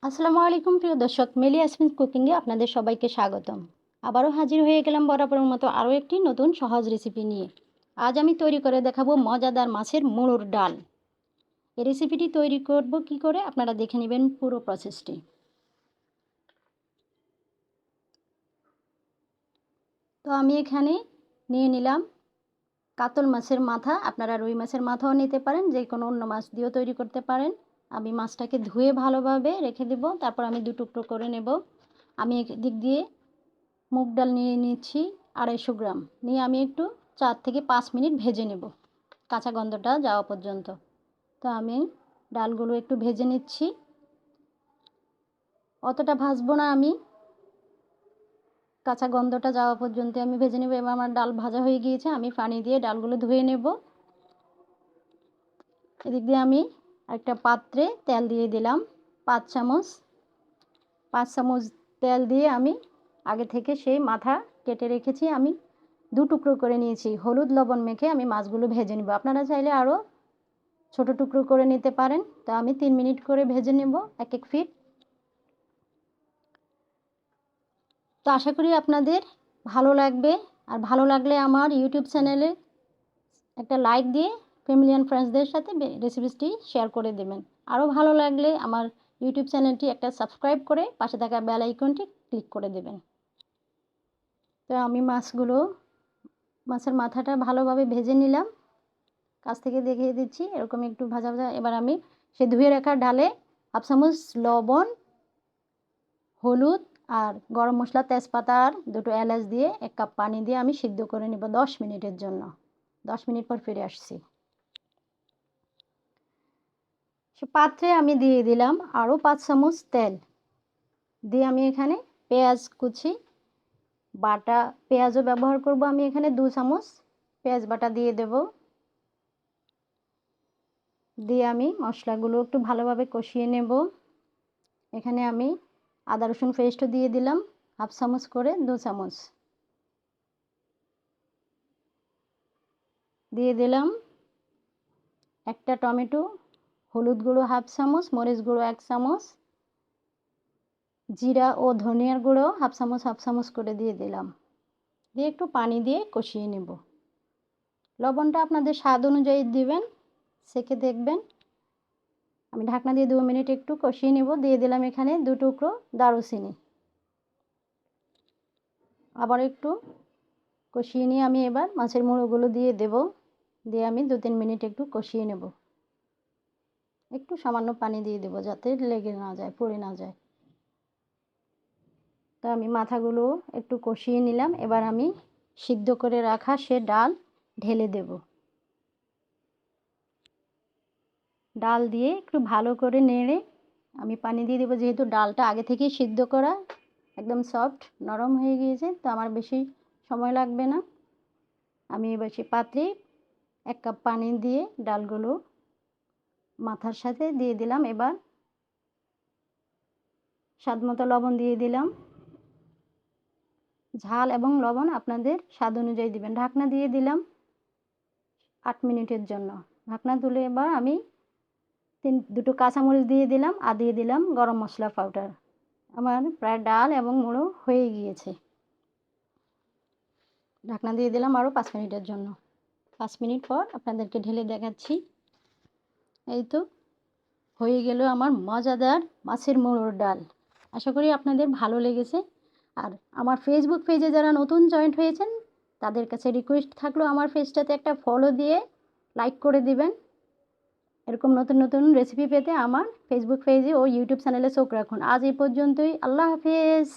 আসসালামু আলাইকুম প্রিয় দর্শক, মেলি ইয়াসমিন কুকিংয়ে আপনাদের সবাইকে স্বাগতম। আবারও হাজির হয়ে গেলাম বরাবরের মতো আরও একটি নতুন সহজ রেসিপি নিয়ে। আজ আমি তৈরি করে দেখাবো মজাদার মাছের মুড়োর ডাল। এই রেসিপিটি তৈরি করব কি করে আপনারা দেখে নেবেন পুরো প্রসেসটি। তো আমি এখানে নিয়ে নিলাম কাতল মাছের মাথা, আপনারা রুই মাছের মাথাও নিতে পারেন, যে কোনো অন্য মাছ দিয়েও তৈরি করতে পারেন। আমি মাছটাকে ধুয়ে ভালোভাবে রেখে দেব, তারপর আমি দু টুকরো করে নেব। আমি এদিক দিয়ে মুগ ডাল নিয়ে নিচ্ছি 250 গ্রাম, নিয়ে আমি একটু 4 থেকে 5 মিনিট ভেজে নেব কাঁচা গন্ধটা যাওয়া পর্যন্ত। তো আমি ডালগুলো একটু ভেজে নিচ্ছি, অতটা ভাজবো না আমি, কাঁচা গন্ধটা যাওয়া পর্যন্ত আমি ভেজে নেব। এবার আমার ডাল ভাজা হয়ে গিয়েছে, আমি পানি দিয়ে ডালগুলো ধুয়ে নেব। এদিক দিয়ে আমি একটা পাত্রে তেল দিয়ে দিলাম 5 চামচ। 5 চামচ তেল দিয়ে আমি আগে থেকে সেই মাথা কেটে রেখেছি, আমি দু টুকরো করে নিয়েছি। হলুদ লবণ মেখে আমি মাছগুলো ভেজে নেব, আপনারা চাইলে আরও ছোট টুকরো করে নিতে পারেন। তো আমি 3 মিনিট করে ভেজে নেব এক এক পিঠ। তো আশা করি আপনাদের ভালো লাগবে, আর ভালো লাগলে আমার ইউটিউব চ্যানেলে একটা লাইক দিয়ে ফ্যামিলি অ্যান্ড ফ্রেন্ডসদের সাথে রেসিপিটি শেয়ার করে দেবেন। আরও ভালো লাগলে আমার ইউটিউব চ্যানেলটি একটা সাবস্ক্রাইব করে পাশে থাকা বেল আইকনটি ক্লিক করে দেবেন। তো আমি মাছের মাথাটা ভালোভাবে ভেজে নিলাম, কাছ থেকে দেখিয়ে দিচ্ছি এরকম একটু ভাজা ভাজা। এবার আমি সে ধুয়ে রাখা ডালে 1/2 চামচ লবণ, হলুদ আর গরম মশলা, তেজপাতা আর 2টো এলাচ দিয়ে 1 কাপ পানি দিয়ে আমি সিদ্ধ করে নেব 10 মিনিটের জন্য। 10 মিনিট পর ফিরে আসছি। সে পাত্রে আমি দিয়ে দিলাম আরও 5 চামচ তেল, দিয়ে আমি এখানে পেঁয়াজ কুচি বাটা, পেঁয়াজও ব্যবহার করব আমি এখানে 2 চামচ পেঁয়াজ বাটা দিয়ে দেব। দিয়ে আমি মশলাগুলো একটু ভালোভাবে কষিয়ে নেব। এখানে আমি আদা রসুন পেস্টও দিয়ে দিলাম 1/2 চামচ করে, 2 চামচ দিয়ে দিলাম একটা টমেটো, হলুদ গুঁড়ো 1/2 চামচ, মরিচ গুঁড়ো 1 চামচ, জিরা ও ধনিয়ার গুঁড়ো 1/2 চামচ করে দিয়ে দিলাম। দিয়ে একটু পানি দিয়ে কষিয়ে নেব। লবণটা আপনাদের স্বাদ অনুযায়ী দিবেন, সেকে দেখবেন। আমি ঢাকনা দিয়ে 2 মিনিট একটু কষিয়ে নেব। দিয়ে দিলাম এখানে 2 টুকরো দারুচিনি। আবার একটু কষিয়ে নিয়ে আমি এবার মাছের মুড়োগুলো দিয়ে দেব। দিয়ে আমি 2-3 মিনিট একটু কষিয়ে নেব। একটু সামান্য পানি দিয়ে দেব যাতে লেগে না যায়, পুড়ে না যায়। তো আমি মাথাগুলো একটু কষিয়ে নিলাম। এবার আমি সিদ্ধ করে রাখা সে ডাল ঢেলে দেব। ডাল দিয়ে একটু ভালো করে নেড়ে আমি পানি দিয়ে দেবো, যেহেতু ডালটা আগে থেকেই সিদ্ধ করা, একদম সফট নরম হয়ে গিয়েছে, তো আমার বেশি সময় লাগবে না। আমি এবার সে পাত্রে 1 কাপ পানি দিয়ে ডালগুলো মাথার সাথে দিয়ে দিলাম। এবার স্বাদমতো লবণ দিয়ে দিলাম, ঝাল এবং লবণ আপনাদের স্বাদ অনুযায়ী দিবেন। ঢাকনা দিয়ে দিলাম 8 মিনিটের জন্য। ঢাকনা তুলে এবার আমি 2টো কাঁচামরিচ দিয়ে দিলাম আর দিয়ে দিলাম গরম মশলা পাউডার। আমার প্রায় ডাল এবং মুড়ো হয়ে গিয়েছে। ঢাকনা দিয়ে দিলাম আরও 5 মিনিটের জন্য। 5 মিনিট পর আপনাদেরকে ঢেলে দেখাচ্ছি। এই তো হয়ে গেল আমার মজাদার মাছের মুড়োর ডাল। আশা করি আপনাদের ভালো লেগেছে। আর আমার ফেসবুক পেজে যারা নতুন জয়েন্ট হয়েছেন তাদের কাছে রিকোয়েস্ট থাকলো আমার পেজটাতে একটা ফলো দিয়ে লাইক করে দিবেন। এরকম নতুন নতুন রেসিপি পেতে আমার ফেসবুক পেজে ও ইউটিউব চ্যানেলে চোখ রাখুন। আজ এই পর্যন্তই। আল্লাহ হাফেজ।